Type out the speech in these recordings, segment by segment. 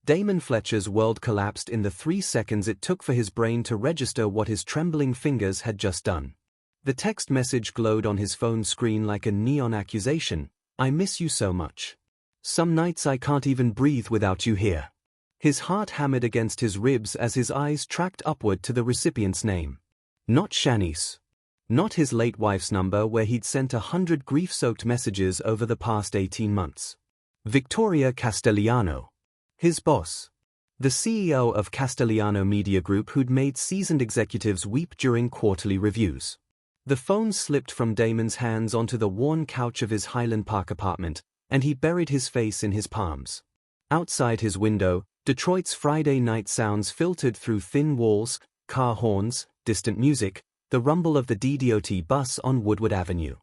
Damon Fletcher's world collapsed in the 3 seconds it took for his brain to register what his trembling fingers had just done. The text message glowed on his phone screen like a neon accusation. "I miss you so much. Some nights I can't even breathe without you here." His heart hammered against his ribs as his eyes tracked upward to the recipient's name. Not Shanice. Not his late wife's number where he'd sent 100 grief-soaked messages over the past 18 months. Victoria Castellano. His boss. The CEO of Castellano Media Group who'd made seasoned executives weep during quarterly reviews. The phone slipped from Damon's hands onto the worn couch of his Highland Park apartment, and he buried his face in his palms. Outside his window, Detroit's Friday night sounds filtered through thin walls, car horns, distant music, the rumble of the DDOT bus on Woodward Avenue.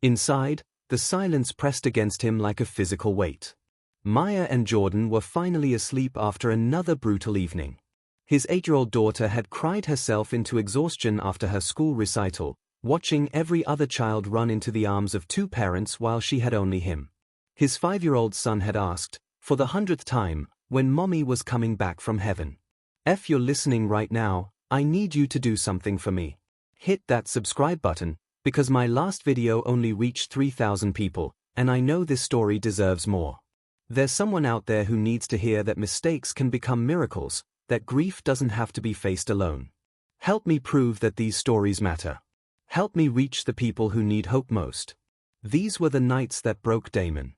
Inside, the silence pressed against him like a physical weight. Maya and Jordan were finally asleep after another brutal evening. His 8-year-old daughter had cried herself into exhaustion after her school recital, watching every other child run into the arms of 2 parents while she had only him. His 5-year-old son had asked, for the 100th time, when Mommy was coming back from heaven. "If you're listening right now, I need you to do something for me. Hit that subscribe button, because my last video only reached 3,000 people, and I know this story deserves more. There's someone out there who needs to hear that mistakes can become miracles, that grief doesn't have to be faced alone. Help me prove that these stories matter. Help me reach the people who need hope most." These were the nights that broke Damon.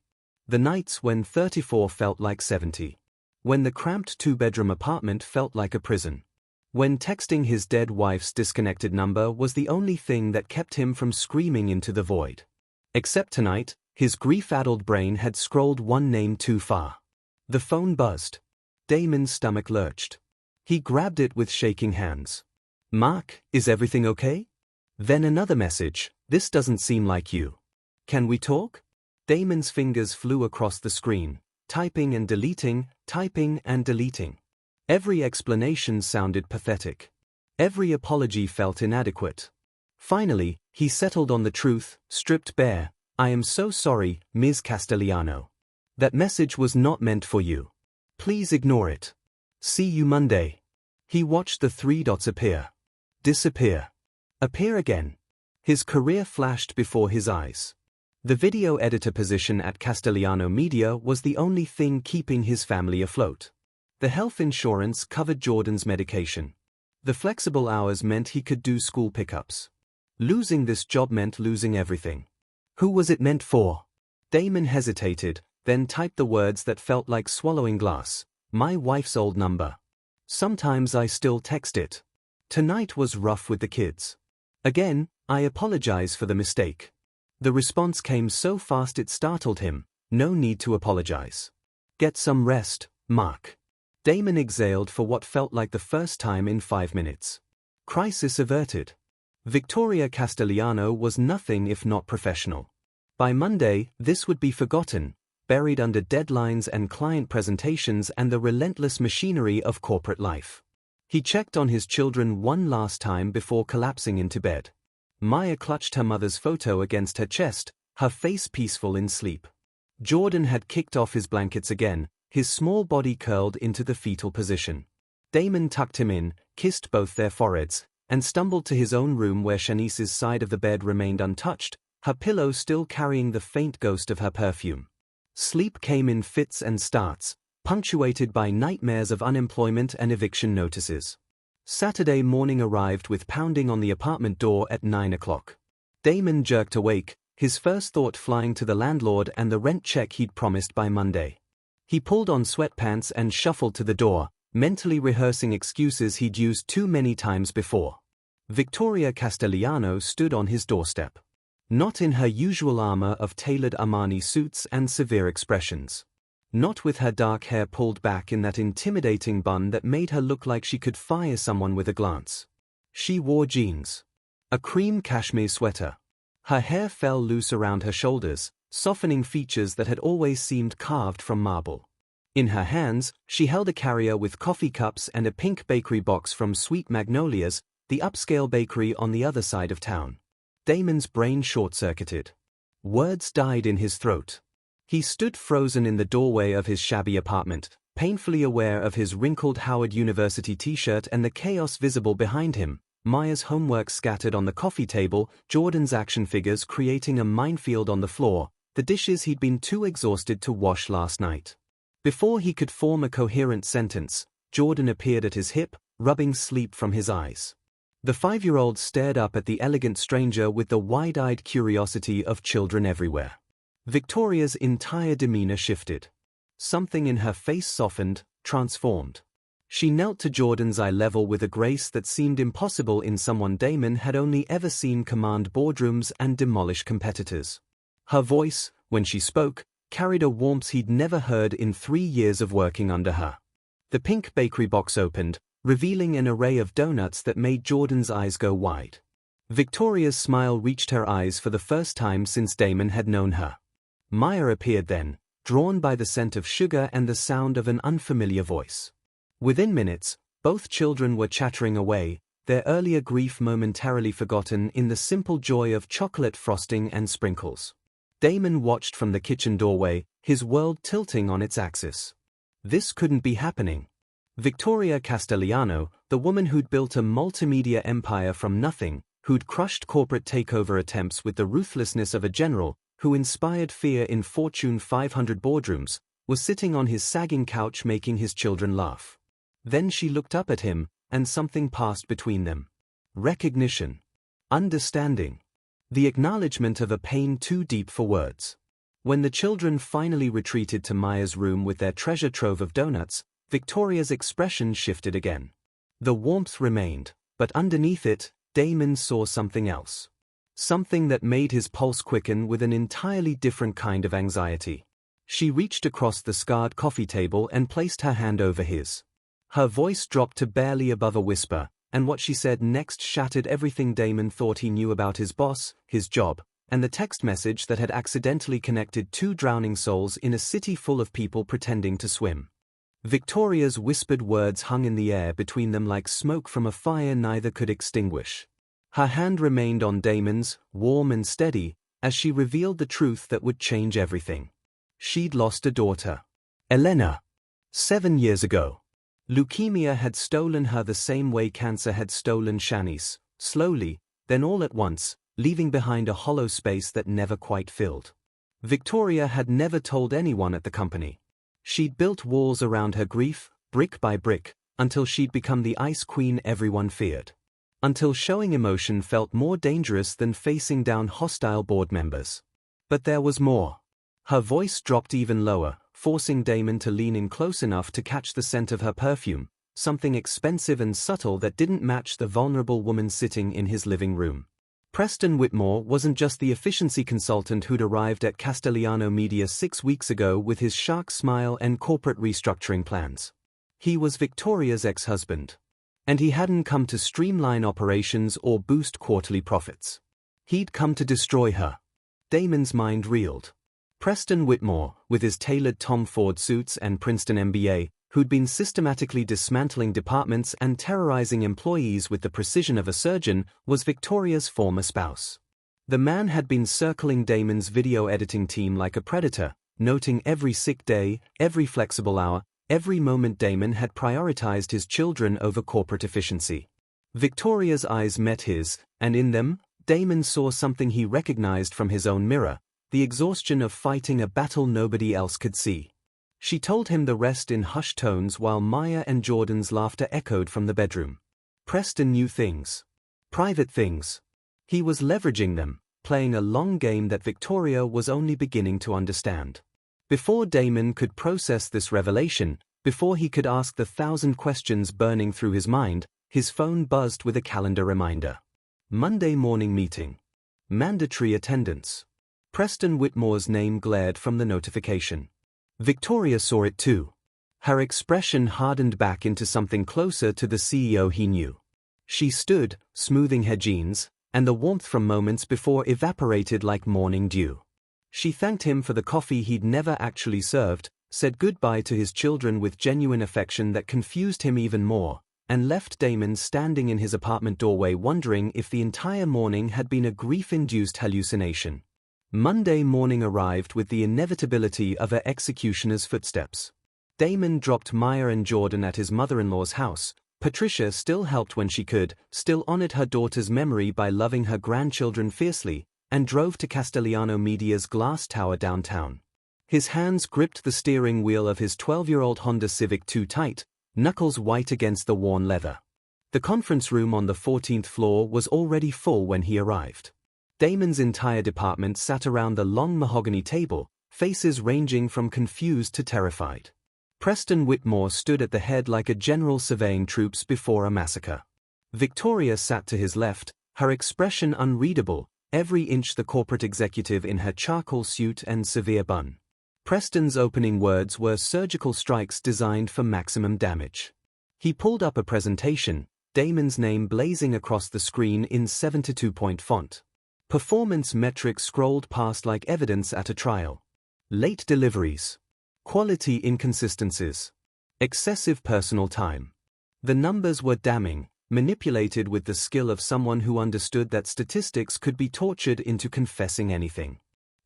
The nights when 34 felt like 70. When the cramped 2-bedroom apartment felt like a prison. When texting his dead wife's disconnected number was the only thing that kept him from screaming into the void. Except tonight, his grief-addled brain had scrolled one name too far. The phone buzzed. Damon's stomach lurched. He grabbed it with shaking hands. "Mark, is everything okay?" Then another message. "This doesn't seem like you. Can we talk?" Damon's fingers flew across the screen, typing and deleting, typing and deleting. Every explanation sounded pathetic. Every apology felt inadequate. Finally, he settled on the truth, stripped bare. "I am so sorry, Ms. Castellano. That message was not meant for you. Please ignore it. See you Monday." He watched the 3 dots appear. Disappear. Appear again. His career flashed before his eyes. The video editor position at Castellano Media was the only thing keeping his family afloat. The health insurance covered Jordan's medication. The flexible hours meant he could do school pickups. Losing this job meant losing everything. Who was it meant for? Damon hesitated, then typed the words that felt like swallowing glass. "My wife's old number. Sometimes I still text it. Tonight was rough with the kids. Again, I apologize for the mistake." The response came so fast it startled him. "No need to apologize. Get some rest, Mark." Damon exhaled for what felt like the first time in 5 minutes. Crisis averted. Victoria Castellano was nothing if not professional. By Monday, this would be forgotten, buried under deadlines and client presentations and the relentless machinery of corporate life. He checked on his children one last time before collapsing into bed. Maya clutched her mother's photo against her chest, her face peaceful in sleep. Jordan had kicked off his blankets again, his small body curled into the fetal position. Damon tucked him in, kissed both their foreheads, and stumbled to his own room where Shanice's side of the bed remained untouched, her pillow still carrying the faint ghost of her perfume. Sleep came in fits and starts, punctuated by nightmares of unemployment and eviction notices. Saturday morning arrived with pounding on the apartment door at 9 o'clock. Damon jerked awake, his first thought flying to the landlord and the rent check he'd promised by Monday. He pulled on sweatpants and shuffled to the door, mentally rehearsing excuses he'd used too many times before. Victoria Castellano stood on his doorstep. Not in her usual armor of tailored Armani suits and severe expressions. Not with her dark hair pulled back in that intimidating bun that made her look like she could fire someone with a glance. She wore jeans. A cream cashmere sweater. Her hair fell loose around her shoulders, softening features that had always seemed carved from marble. In her hands, she held a carrier with coffee cups and a pink bakery box from Sweet Magnolias, the upscale bakery on the other side of town. Damon's brain short-circuited. Words died in his throat. He stood frozen in the doorway of his shabby apartment, Painfully aware of his wrinkled Howard University t-shirt and the chaos visible behind him, Maya's homework scattered on the coffee table, Jordan's action figures creating a minefield on the floor, the dishes he'd been too exhausted to wash last night. Before he could form a coherent sentence, Jordan appeared at his hip, rubbing sleep from his eyes. The 5-year-old stared up at the elegant stranger with the wide-eyed curiosity of children everywhere. Victoria's entire demeanor shifted. Something in her face softened, transformed. She knelt to Jordan's eye level with a grace that seemed impossible in someone Damon had only ever seen command boardrooms and demolish competitors. Her voice, when she spoke, carried a warmth he'd never heard in 3 years of working under her. The pink bakery box opened, revealing an array of donuts that made Jordan's eyes go wide. Victoria's smile reached her eyes for the first time since Damon had known her. Maya appeared then, drawn by the scent of sugar and the sound of an unfamiliar voice. Within minutes, both children were chattering away, their earlier grief momentarily forgotten in the simple joy of chocolate frosting and sprinkles. Damon watched from the kitchen doorway, his world tilting on its axis. This couldn't be happening. Victoria Castellano, the woman who'd built a multimedia empire from nothing, who'd crushed corporate takeover attempts with the ruthlessness of a general, who inspired fear in Fortune 500 boardrooms, was sitting on his sagging couch making his children laugh. Then she looked up at him, and something passed between them. Recognition. Understanding. The acknowledgement of a pain too deep for words. When the children finally retreated to Maya's room with their treasure trove of donuts, Victoria's expression shifted again. The warmth remained, but underneath it, Damon saw something else. Something that made his pulse quicken with an entirely different kind of anxiety. She reached across the scarred coffee table and placed her hand over his. Her voice dropped to barely above a whisper, and what she said next shattered everything Damon thought he knew about his boss, his job, and the text message that had accidentally connected 2 drowning souls in a city full of people pretending to swim. Victoria's whispered words hung in the air between them like smoke from a fire neither could extinguish. Her hand remained on Damon's, warm and steady, as she revealed the truth that would change everything. She'd lost a daughter. Elena. 7 years ago. Leukemia had stolen her the same way cancer had stolen Shanice, slowly, then all at once, leaving behind a hollow space that never quite filled. Victoria had never told anyone at the company. She'd built walls around her grief, brick by brick, until she'd become the ice queen everyone feared. Until showing emotion felt more dangerous than facing down hostile board members. But there was more. Her voice dropped even lower, forcing Damon to lean in close enough to catch the scent of her perfume, something expensive and subtle that didn't match the vulnerable woman sitting in his living room. Preston Whitmore wasn't just the efficiency consultant who'd arrived at Castellano Media 6 weeks ago with his shark smile and corporate restructuring plans. He was Victoria's ex-husband. And he hadn't come to streamline operations or boost quarterly profits. He'd come to destroy her. Damon's mind reeled. Preston Whitmore, with his tailored Tom Ford suits and Princeton MBA, who'd been systematically dismantling departments and terrorizing employees with the precision of a surgeon, was Victoria's former spouse. The man had been circling Damon's video editing team like a predator, noting every sick day, every flexible hour, every moment Damon had prioritized his children over corporate efficiency. Victoria's eyes met his, and in them, Damon saw something he recognized from his own mirror, the exhaustion of fighting a battle nobody else could see. She told him the rest in hushed tones while Maya and Jordan's laughter echoed from the bedroom. Preston knew things. Private things. He was leveraging them, playing a long game that Victoria was only beginning to understand. Before Damon could process this revelation, before he could ask the 1,000 questions burning through his mind, his phone buzzed with a calendar reminder. Monday morning meeting. Mandatory attendance. Preston Whitmore's name glared from the notification. Victoria saw it too. Her expression hardened back into something closer to the CEO he knew. She stood, smoothing her jeans, and the warmth from moments before evaporated like morning dew. She thanked him for the coffee he'd never actually served, said goodbye to his children with genuine affection that confused him even more, and left Damon standing in his apartment doorway wondering if the entire morning had been a grief-induced hallucination. Monday morning arrived with the inevitability of her executioner's footsteps. Damon dropped Maya and Jordan at his mother-in-law's house. Patricia still helped when she could, still honored her daughter's memory by loving her grandchildren fiercely, and drove to Castellano Media's glass tower downtown. His hands gripped the steering wheel of his 12-year-old Honda Civic too tight, knuckles white against the worn leather. The conference room on the 14th floor was already full when he arrived. Damon's entire department sat around the long mahogany table, faces ranging from confused to terrified. Preston Whitmore stood at the head like a general surveying troops before a massacre. Victoria sat to his left, her expression unreadable, every inch the corporate executive in her charcoal suit and severe bun. Preston's opening words were surgical strikes designed for maximum damage. He pulled up a presentation, Damon's name blazing across the screen in 72-point font. Performance metrics scrolled past like evidence at a trial. Late deliveries. Quality inconsistencies. Excessive personal time. The numbers were damning, manipulated with the skill of someone who understood that statistics could be tortured into confessing anything.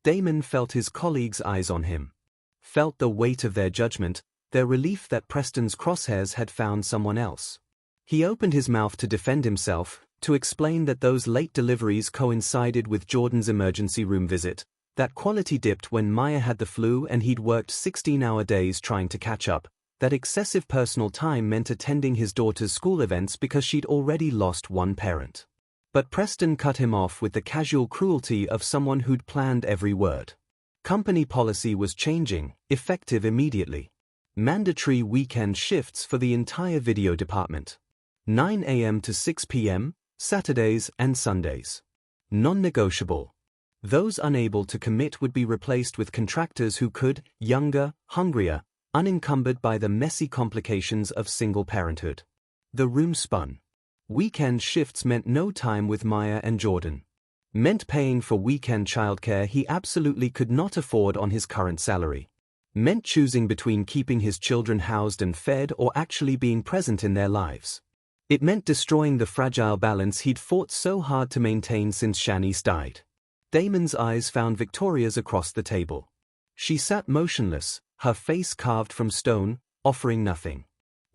Damon felt his colleagues' eyes on him. Felt the weight of their judgment, their relief that Preston's crosshairs had found someone else. He opened his mouth to defend himself, to explain that those late deliveries coincided with Jordan's emergency room visit, that quality dipped when Maya had the flu and he'd worked 16-hour days trying to catch up, that excessive personal time meant attending his daughter's school events because she'd already lost one parent. But Preston cut him off with the casual cruelty of someone who'd planned every word. Company policy was changing, effective immediately. Mandatory weekend shifts for the entire video department. 9 a.m. to 6 p.m., Saturdays and Sundays. Non-negotiable. Those unable to commit would be replaced with contractors who could, younger, hungrier, unencumbered by the messy complications of single parenthood. The room spun. Weekend shifts meant no time with Maya and Jordan. Meant paying for weekend childcare he absolutely could not afford on his current salary. Meant choosing between keeping his children housed and fed or actually being present in their lives. It meant destroying the fragile balance he'd fought so hard to maintain since Shanice died. Damon's eyes found Victoria's across the table. She sat motionless, her face carved from stone, offering nothing.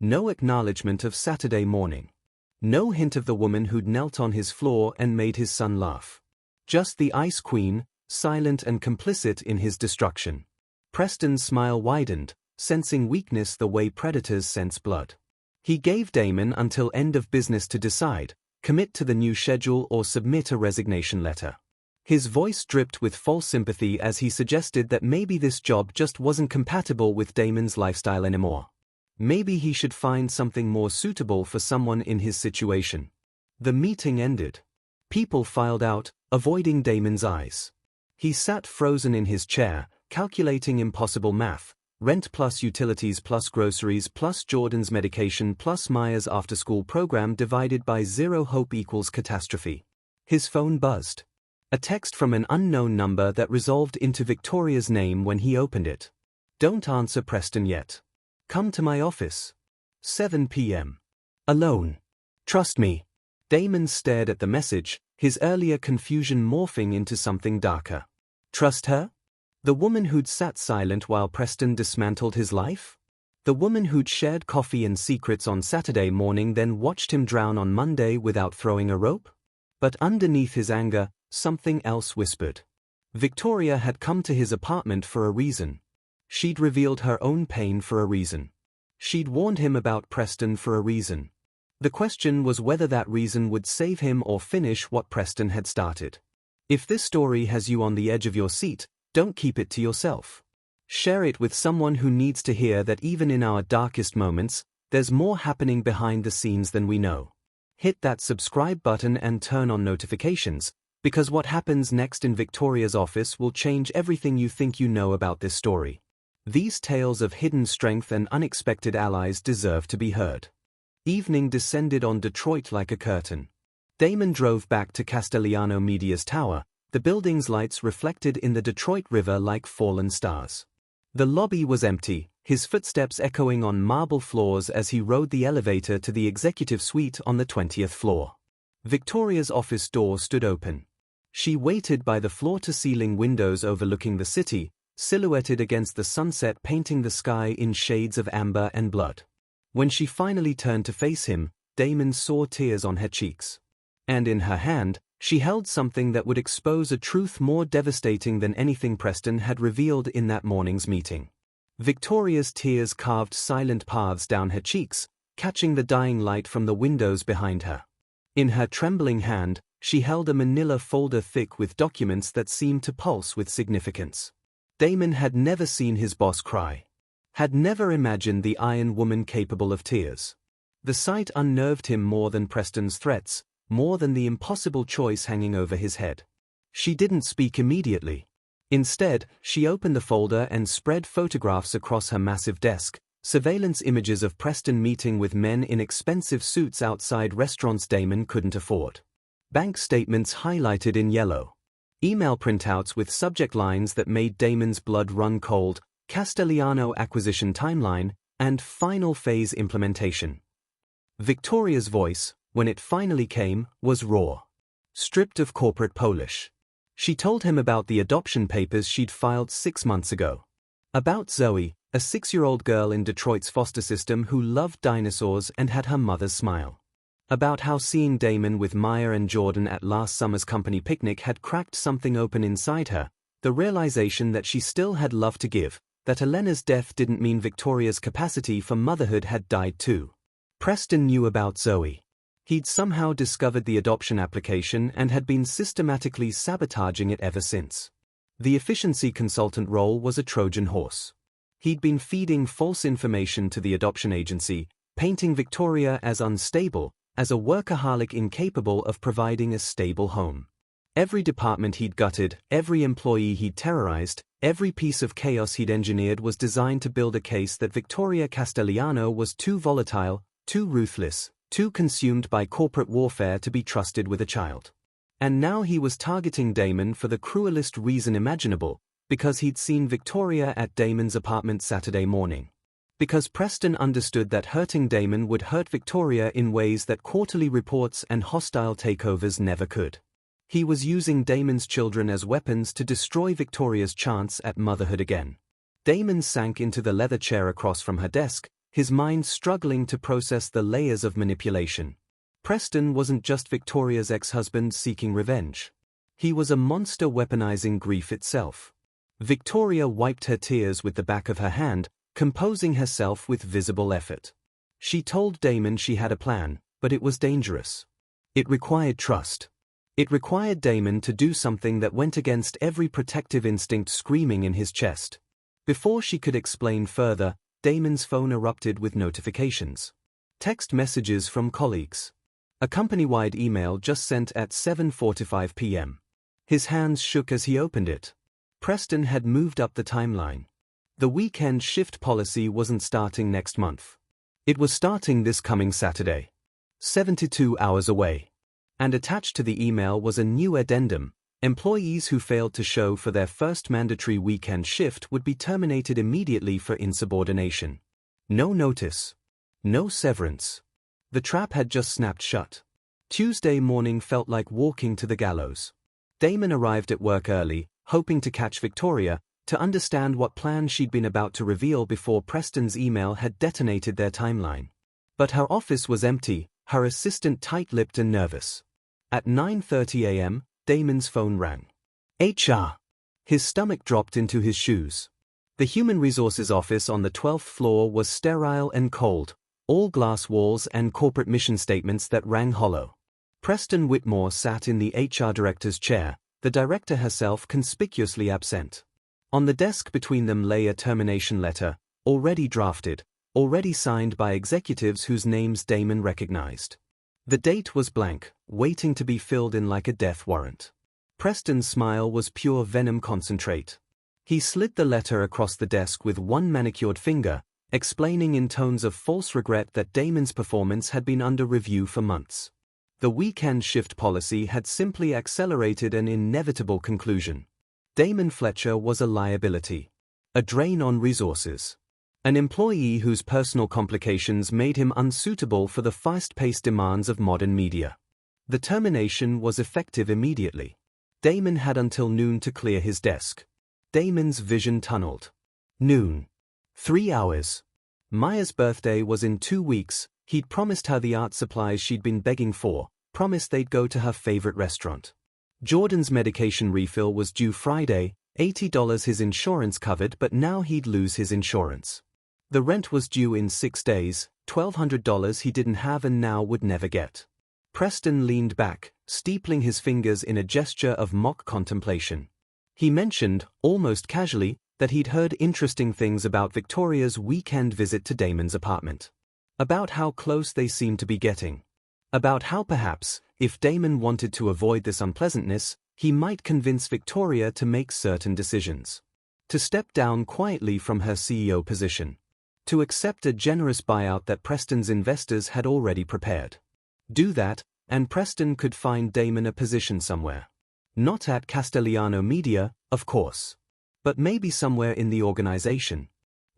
No acknowledgement of Saturday morning. No hint of the woman who'd knelt on his floor and made his son laugh. Just the Ice Queen, silent and complicit in his destruction. Preston's smile widened, sensing weakness the way predators sense blood. He gave Damon until end of business to decide, commit to the new schedule or submit a resignation letter. His voice dripped with false sympathy as he suggested that maybe this job just wasn't compatible with Damon's lifestyle anymore. Maybe he should find something more suitable for someone in his situation. The meeting ended. People filed out, avoiding Damon's eyes. He sat frozen in his chair, calculating impossible math, rent plus utilities plus groceries plus Jordan's medication plus Maya's after-school program divided by zero hope equals catastrophe. His phone buzzed. A text from an unknown number that resolved into Victoria's name when he opened it. Don't answer Preston yet. Come to my office. 7 p.m. Alone. Trust me. Damon stared at the message, his earlier confusion morphing into something darker. Trust her? The woman who'd sat silent while Preston dismantled his life? The woman who'd shared coffee and secrets on Saturday morning then watched him drown on Monday without throwing a rope? But underneath his anger, something else whispered. Victoria had come to his apartment for a reason. She'd revealed her own pain for a reason. She'd warned him about Preston for a reason. The question was whether that reason would save him or finish what Preston had started. If this story has you on the edge of your seat, don't keep it to yourself. Share it with someone who needs to hear that even in our darkest moments, there's more happening behind the scenes than we know. Hit that subscribe button and turn on notifications, because what happens next in Victoria's office will change everything you think you know about this story. These tales of hidden strength and unexpected allies deserve to be heard. Evening descended on Detroit like a curtain. Damon drove back to Castellano Media's tower, the building's lights reflected in the Detroit River like fallen stars. The lobby was empty, his footsteps echoing on marble floors as he rode the elevator to the executive suite on the 20th floor. Victoria's office door stood open. She waited by the floor-to-ceiling windows overlooking the city, silhouetted against the sunset, painting the sky in shades of amber and blood. When she finally turned to face him, Damon saw tears on her cheeks. And in her hand, she held something that would expose a truth more devastating than anything Preston had revealed in that morning's meeting. Victoria's tears carved silent paths down her cheeks, catching the dying light from the windows behind her. In her trembling hand, she held a manila folder thick with documents that seemed to pulse with significance. Damon had never seen his boss cry. Had never imagined the Iron Woman capable of tears. The sight unnerved him more than Preston's threats, more than the impossible choice hanging over his head. She didn't speak immediately. Instead, she opened the folder and spread photographs across her massive desk, surveillance images of Preston meeting with men in expensive suits outside restaurants Damon couldn't afford. Bank statements highlighted in yellow. Email printouts with subject lines that made Damon's blood run cold, Castellano acquisition timeline, and final phase implementation. Victoria's voice, when it finally came, was raw. Stripped of corporate polish. She told him about the adoption papers she'd filed 6 months ago. About Zoe, a 6-year-old girl in Detroit's foster system who loved dinosaurs and had her mother's smile. About how seeing Damon with Maya and Jordan at last summer's company picnic had cracked something open inside her, the realization that she still had love to give, that Elena's death didn't mean Victoria's capacity for motherhood had died too. Preston knew about Zoe. He'd somehow discovered the adoption application and had been systematically sabotaging it ever since. The efficiency consultant role was a Trojan horse. He'd been feeding false information to the adoption agency, painting Victoria as unstable, as a workaholic incapable of providing a stable home. Every department he'd gutted, every employee he'd terrorized, every piece of chaos he'd engineered was designed to build a case that Victoria Castellano was too volatile, too ruthless, too consumed by corporate warfare to be trusted with a child. And now he was targeting Damon for the cruelest reason imaginable, because he'd seen Victoria at Damon's apartment Saturday morning. Because Preston understood that hurting Damon would hurt Victoria in ways that quarterly reports and hostile takeovers never could. He was using Damon's children as weapons to destroy Victoria's chance at motherhood again. Damon sank into the leather chair across from her desk, his mind struggling to process the layers of manipulation. Preston wasn't just Victoria's ex-husband seeking revenge. He was a monster weaponizing grief itself. Victoria wiped her tears with the back of her hand, composing herself with visible effort. She told Damon she had a plan, but it was dangerous. It required trust. It required Damon to do something that went against every protective instinct screaming in his chest. Before she could explain further, Damon's phone erupted with notifications. Text messages from colleagues. A company-wide email just sent at 7:45 p.m. His hands shook as he opened it. Preston had moved up the timeline. The weekend shift policy wasn't starting next month. It was starting this coming Saturday. 72 hours away. And attached to the email was a new addendum. Employees who failed to show for their first mandatory weekend shift would be terminated immediately for insubordination. No notice. No severance. The trap had just snapped shut. Tuesday morning felt like walking to the gallows. Damon arrived at work early, hoping to catch Victoria, to understand what plan she'd been about to reveal before Preston's email had detonated their timeline. But her office was empty, her assistant tight-lipped and nervous. At 9:30 a.m., Damon's phone rang. HR. His stomach dropped into his shoes. The Human Resources office on the 12th floor was sterile and cold, all glass walls and corporate mission statements that rang hollow. Preston Whitmore sat in the HR director's chair, the director herself conspicuously absent. On the desk between them lay a termination letter, already drafted, already signed by executives whose names Damon recognized. The date was blank, waiting to be filled in like a death warrant. Preston's smile was pure venom concentrate. He slid the letter across the desk with one manicured finger, explaining in tones of false regret that Damon's performance had been under review for months. The weekend shift policy had simply accelerated an inevitable conclusion. Damon Fletcher was a liability. A drain on resources. An employee whose personal complications made him unsuitable for the fast-paced demands of modern media. The termination was effective immediately. Damon had until noon to clear his desk. Damon's vision tunneled. Noon. 3 hours. Maya's birthday was in 2 weeks. He'd promised her the art supplies she'd been begging for, promised they'd go to her favorite restaurant. Jordan's medication refill was due Friday, $80 his insurance covered, but now he'd lose his insurance. The rent was due in 6 days, $1,200 he didn't have and now would never get. Preston leaned back, steepling his fingers in a gesture of mock contemplation. He mentioned, almost casually, that he'd heard interesting things about Victoria's weekend visit to Damon's apartment. About how close they seemed to be getting. About how perhaps, if Damon wanted to avoid this unpleasantness, he might convince Victoria to make certain decisions. To step down quietly from her CEO position. To accept a generous buyout that Preston's investors had already prepared. Do that, and Preston could find Damon a position somewhere. Not at Castellano Media, of course. But maybe somewhere in the organization.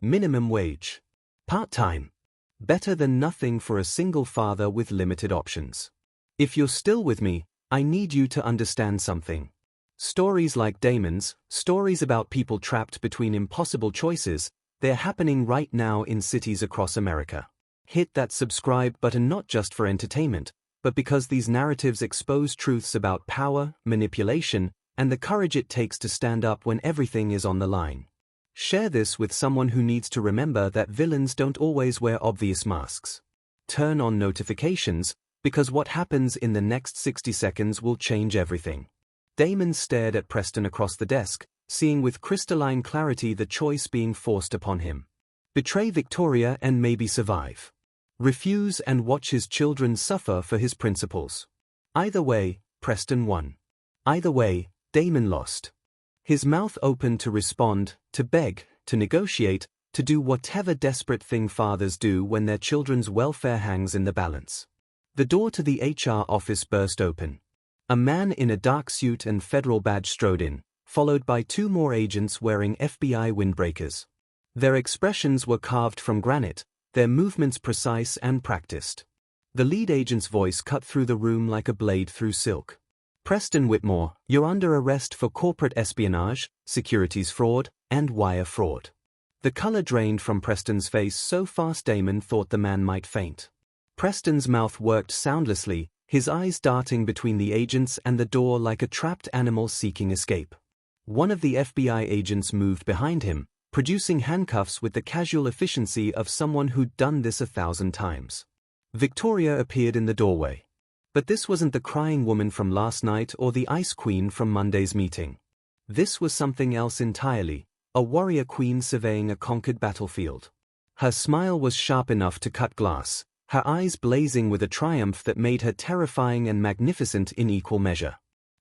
Minimum wage. Part-time. Better than nothing for a single father with limited options. If you're still with me, I need you to understand something. Stories like Damon's, stories about people trapped between impossible choices, they're happening right now in cities across America. Hit that subscribe button not just for entertainment, but because these narratives expose truths about power, manipulation, and the courage it takes to stand up when everything is on the line. Share this with someone who needs to remember that villains don't always wear obvious masks. Turn on notifications, because what happens in the next 60 seconds will change everything. Damon stared at Preston across the desk, seeing with crystalline clarity the choice being forced upon him. Betray Victoria and maybe survive. Refuse and watch his children suffer for his principles. Either way, Preston won. Either way, Damon lost. His mouth opened to respond, to beg, to negotiate, to do whatever desperate thing fathers do when their children's welfare hangs in the balance. The door to the HR office burst open. A man in a dark suit and federal badge strode in, followed by 2 more agents wearing FBI windbreakers. Their expressions were carved from granite, their movements precise and practiced. The lead agent's voice cut through the room like a blade through silk. Preston Whitmore, you're under arrest for corporate espionage, securities fraud, and wire fraud. The color drained from Preston's face so fast Damon thought the man might faint. Preston's mouth worked soundlessly, his eyes darting between the agents and the door like a trapped animal seeking escape. One of the FBI agents moved behind him, producing handcuffs with the casual efficiency of someone who'd done this 1,000 times. Victoria appeared in the doorway. But this wasn't the crying woman from last night or the ice queen from Monday's meeting. This was something else entirely, a warrior queen surveying a conquered battlefield. Her smile was sharp enough to cut glass, her eyes blazing with a triumph that made her terrifying and magnificent in equal measure.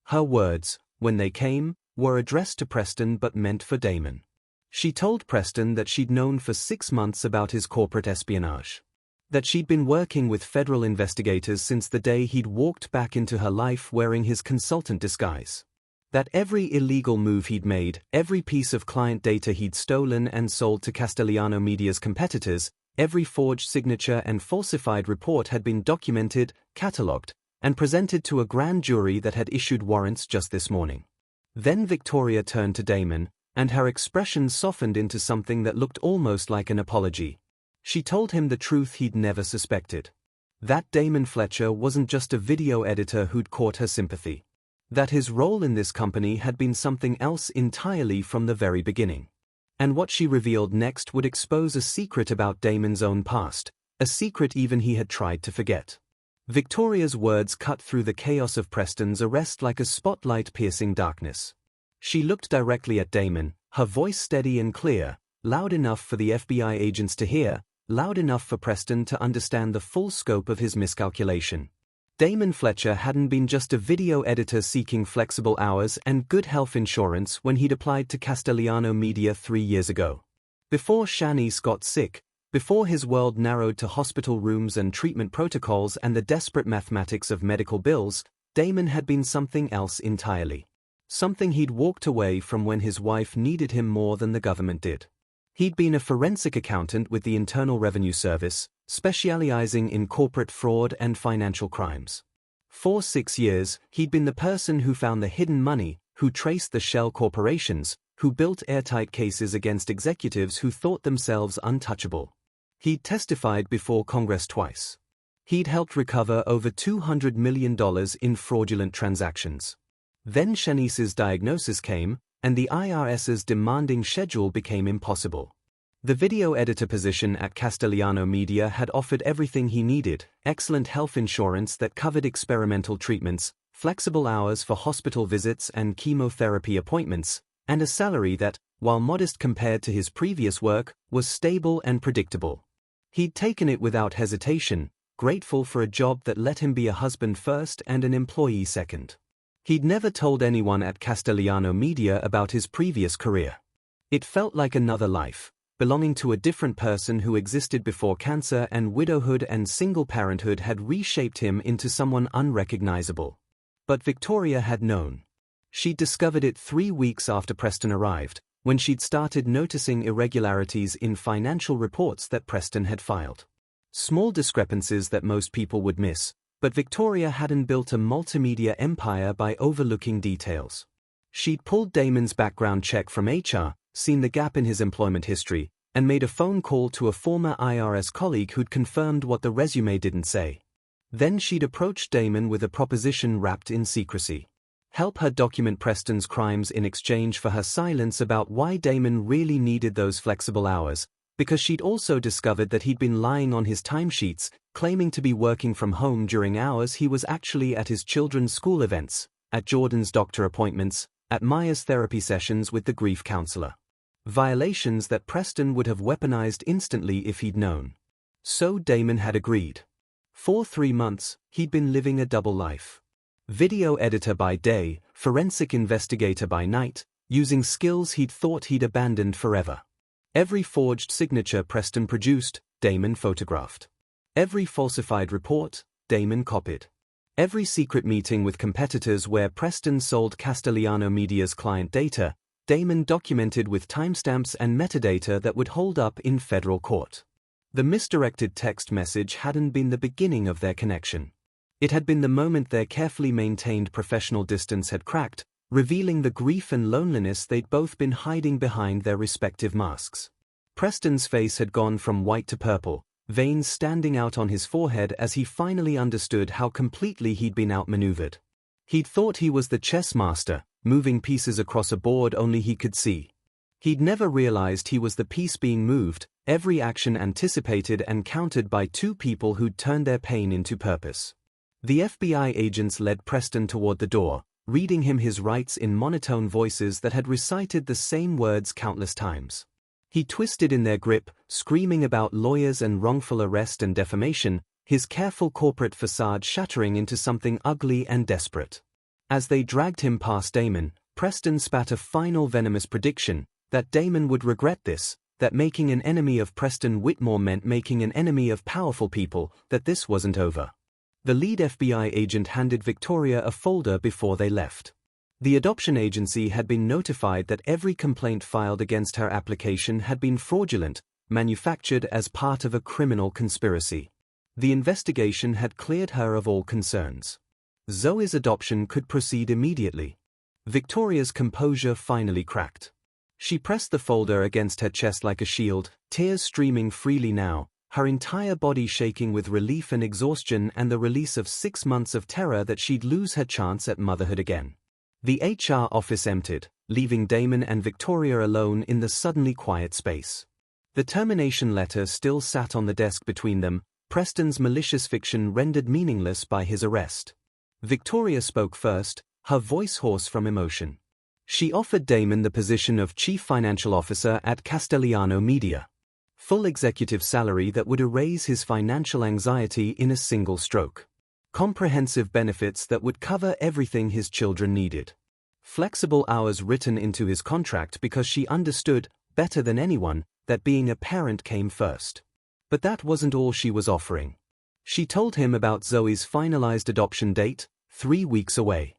Her words, when they came, were addressed to Preston but meant for Damon. She told Preston that she'd known for 6 months about his corporate espionage. That she'd been working with federal investigators since the day he'd walked back into her life wearing his consultant disguise. That every illegal move he'd made, every piece of client data he'd stolen and sold to Castellano Media's competitors, every forged signature and falsified report had been documented, catalogued, and presented to a grand jury that had issued warrants just this morning. Then Victoria turned to Damon, and her expression softened into something that looked almost like an apology. She told him the truth he'd never suspected. That Damon Fletcher wasn't just a video editor who'd caught her sympathy. That his role in this company had been something else entirely from the very beginning. And what she revealed next would expose a secret about Damon's own past, a secret even he had tried to forget. Victoria's words cut through the chaos of Preston's arrest like a spotlight piercing darkness. She looked directly at Damon, her voice steady and clear, loud enough for the FBI agents to hear, loud enough for Preston to understand the full scope of his miscalculation. Damon Fletcher hadn't been just a video editor seeking flexible hours and good health insurance when he'd applied to Castellano Media 3 years ago. Before Shanice got sick, before his world narrowed to hospital rooms and treatment protocols and the desperate mathematics of medical bills, Damon had been something else entirely. Something he'd walked away from when his wife needed him more than the government did. He'd been a forensic accountant with the Internal Revenue Service, specializing in corporate fraud and financial crimes. For 6 years, he'd been the person who found the hidden money, who traced the shell corporations, who built airtight cases against executives who thought themselves untouchable. He'd testified before Congress twice. He'd helped recover over $200 million in fraudulent transactions. Then Shanice's diagnosis came, and the IRS's demanding schedule became impossible. The video editor position at Castellano Media had offered everything he needed: excellent health insurance that covered experimental treatments, flexible hours for hospital visits and chemotherapy appointments, and a salary that, while modest compared to his previous work, was stable and predictable. He'd taken it without hesitation, grateful for a job that let him be a husband first and an employee second. He'd never told anyone at Castellano Media about his previous career. It felt like another life, belonging to a different person who existed before cancer and widowhood and single parenthood had reshaped him into someone unrecognizable. But Victoria had known. She'd discovered it 3 weeks after Preston arrived, when she'd started noticing irregularities in financial reports that Preston had filed. Small discrepancies that most people would miss, but Victoria hadn't built a multimedia empire by overlooking details. She'd pulled Damon's background check from HR, seen the gap in his employment history, and made a phone call to a former IRS colleague who'd confirmed what the resume didn't say. Then she'd approached Damon with a proposition wrapped in secrecy. Help her document Preston's crimes in exchange for her silence about why Damon really needed those flexible hours, because she'd also discovered that he'd been lying on his timesheets, claiming to be working from home during hours he was actually at his children's school events, at Jordan's doctor appointments, at Maya's therapy sessions with the grief counselor. Violations that Preston would have weaponized instantly if he'd known. So Damon had agreed. For 3 months, he'd been living a double life. Video editor by day, forensic investigator by night, using skills he'd thought he'd abandoned forever. Every forged signature Preston produced, Damon photographed. Every falsified report, Damon copied. Every secret meeting with competitors where Preston sold Castellano Media's client data, Damon documented with timestamps and metadata that would hold up in federal court. The misdirected text message hadn't been the beginning of their connection. It had been the moment their carefully maintained professional distance had cracked, revealing the grief and loneliness they'd both been hiding behind their respective masks. Preston's face had gone from white to purple, veins standing out on his forehead as he finally understood how completely he'd been outmaneuvered. He'd thought he was the chess master, moving pieces across a board only he could see. He'd never realized he was the piece being moved, every action anticipated and countered by 2 people who'd turned their pain into purpose. The FBI agents led Preston toward the door, reading him his rights in monotone voices that had recited the same words countless times. He twisted in their grip, screaming about lawyers and wrongful arrest and defamation, his careful corporate facade shattering into something ugly and desperate. As they dragged him past Damon, Preston spat a final venomous prediction, that Damon would regret this, that making an enemy of Preston Whitmore meant making an enemy of powerful people, that this wasn't over. The lead FBI agent handed Victoria a folder before they left. The adoption agency had been notified that every complaint filed against her application had been fraudulent, manufactured as part of a criminal conspiracy. The investigation had cleared her of all concerns. Zoe's adoption could proceed immediately. Victoria's composure finally cracked. She pressed the folder against her chest like a shield, tears streaming freely now, her entire body shaking with relief and exhaustion and the release of 6 months of terror that she'd lose her chance at motherhood again. The HR office emptied, leaving Damon and Victoria alone in the suddenly quiet space. The termination letter still sat on the desk between them, Preston's malicious fiction rendered meaningless by his arrest. Victoria spoke first, her voice hoarse from emotion. She offered Damon the position of Chief Financial Officer at Castellano Media. Full executive salary that would erase his financial anxiety in a single stroke. Comprehensive benefits that would cover everything his children needed. Flexible hours written into his contract because she understood, better than anyone, that being a parent came first. But that wasn't all she was offering. She told him about Zoe's finalized adoption date, 3 weeks away.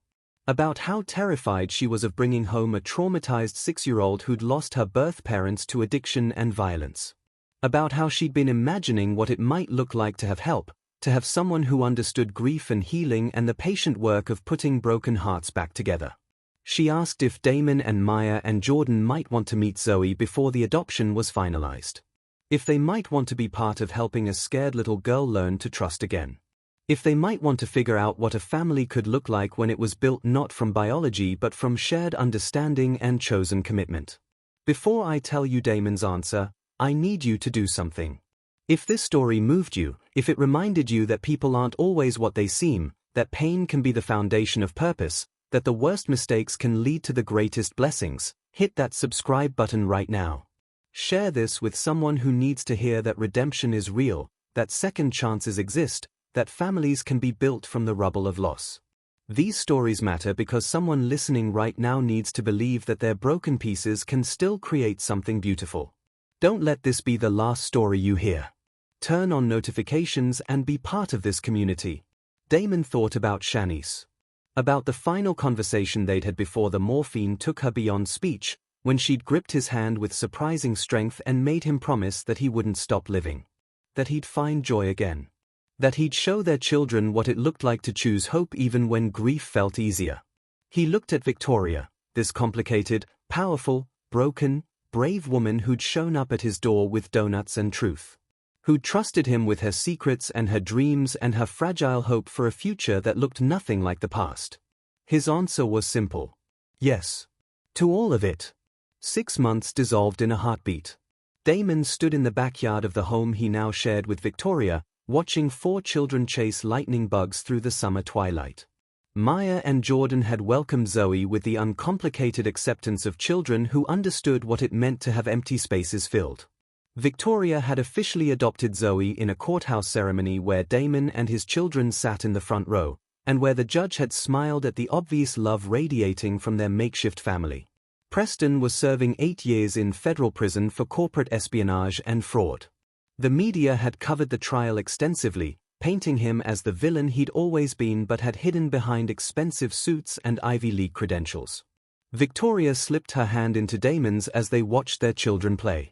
About how terrified she was of bringing home a traumatized 6-year-old who'd lost her birth parents to addiction and violence. About how she'd been imagining what it might look like to have help, to have someone who understood grief and healing and the patient work of putting broken hearts back together. She asked if Damon and Maya and Jordan might want to meet Zoe before the adoption was finalized. If they might want to be part of helping a scared little girl learn to trust again. If they might want to figure out what a family could look like when it was built not from biology but from shared understanding and chosen commitment. Before I tell you Damon's answer, I need you to do something. If this story moved you, if it reminded you that people aren't always what they seem, that pain can be the foundation of purpose, that the worst mistakes can lead to the greatest blessings, hit that subscribe button right now. Share this with someone who needs to hear that redemption is real, that second chances exist, that families can be built from the rubble of loss. These stories matter because someone listening right now needs to believe that their broken pieces can still create something beautiful. Don't let this be the last story you hear. Turn on notifications and be part of this community. Damon thought about Shanice. About the final conversation they'd had before the morphine took her beyond speech, when she'd gripped his hand with surprising strength and made him promise that he wouldn't stop living. That he'd find joy again. That he'd show their children what it looked like to choose hope even when grief felt easier. He looked at Victoria, this complicated, powerful, broken, brave woman who'd shown up at his door with donuts and truth. Who'd trusted him with her secrets and her dreams and her fragile hope for a future that looked nothing like the past. His answer was simple. Yes. To all of it. 6 months dissolved in a heartbeat. Damon stood in the backyard of the home he now shared with Victoria, watching 4 children chase lightning bugs through the summer twilight. Maya and Jordan had welcomed Zoe with the uncomplicated acceptance of children who understood what it meant to have empty spaces filled. Victoria had officially adopted Zoe in a courthouse ceremony where Damon and his children sat in the front row, and where the judge had smiled at the obvious love radiating from their makeshift family. Preston was serving 8 years in federal prison for corporate espionage and fraud. The media had covered the trial extensively, painting him as the villain he'd always been but had hidden behind expensive suits and Ivy League credentials. Victoria slipped her hand into Damon's as they watched their children play.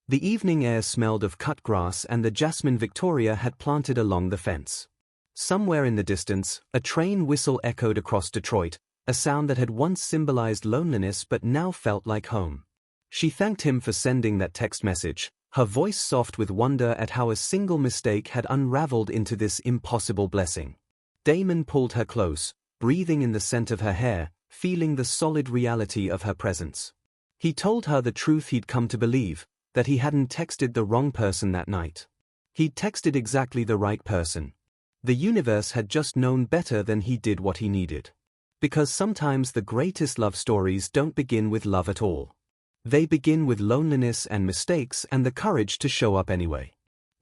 The evening air smelled of cut grass and the jasmine Victoria had planted along the fence. Somewhere in the distance, a train whistle echoed across Detroit, a sound that had once symbolized loneliness but now felt like home. She thanked him for sending that text message, her voice soft with wonder at how a single mistake had unraveled into this impossible blessing. Damon pulled her close, breathing in the scent of her hair, feeling the solid reality of her presence. He told her the truth he'd come to believe, that he hadn't texted the wrong person that night. He'd texted exactly the right person. The universe had just known better than he did what he needed. Because sometimes the greatest love stories don't begin with love at all. They begin with loneliness and mistakes and the courage to show up anyway.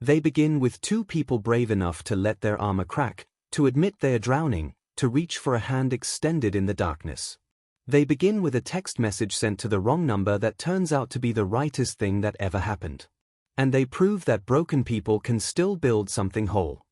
They begin with 2 people brave enough to let their armor crack, to admit they are drowning, to reach for a hand extended in the darkness. They begin with a text message sent to the wrong number that turns out to be the rightest thing that ever happened. And they prove that broken people can still build something whole.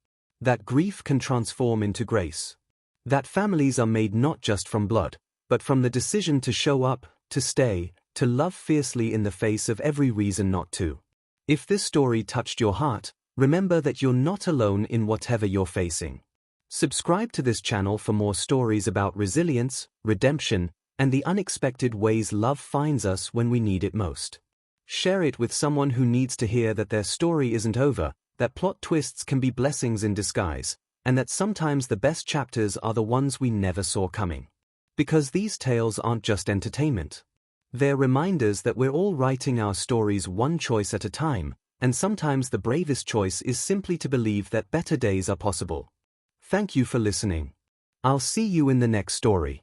That grief can transform into grace. That families are made not just from blood, but from the decision to show up, to stay, to love fiercely in the face of every reason not to. If this story touched your heart, remember that you're not alone in whatever you're facing. Subscribe to this channel for more stories about resilience, redemption, and the unexpected ways love finds us when we need it most. Share it with someone who needs to hear that their story isn't over, that plot twists can be blessings in disguise, and that sometimes the best chapters are the ones we never saw coming. Because these tales aren't just entertainment. They're reminders that we're all writing our stories one choice at a time, and sometimes the bravest choice is simply to believe that better days are possible. Thank you for listening. I'll see you in the next story.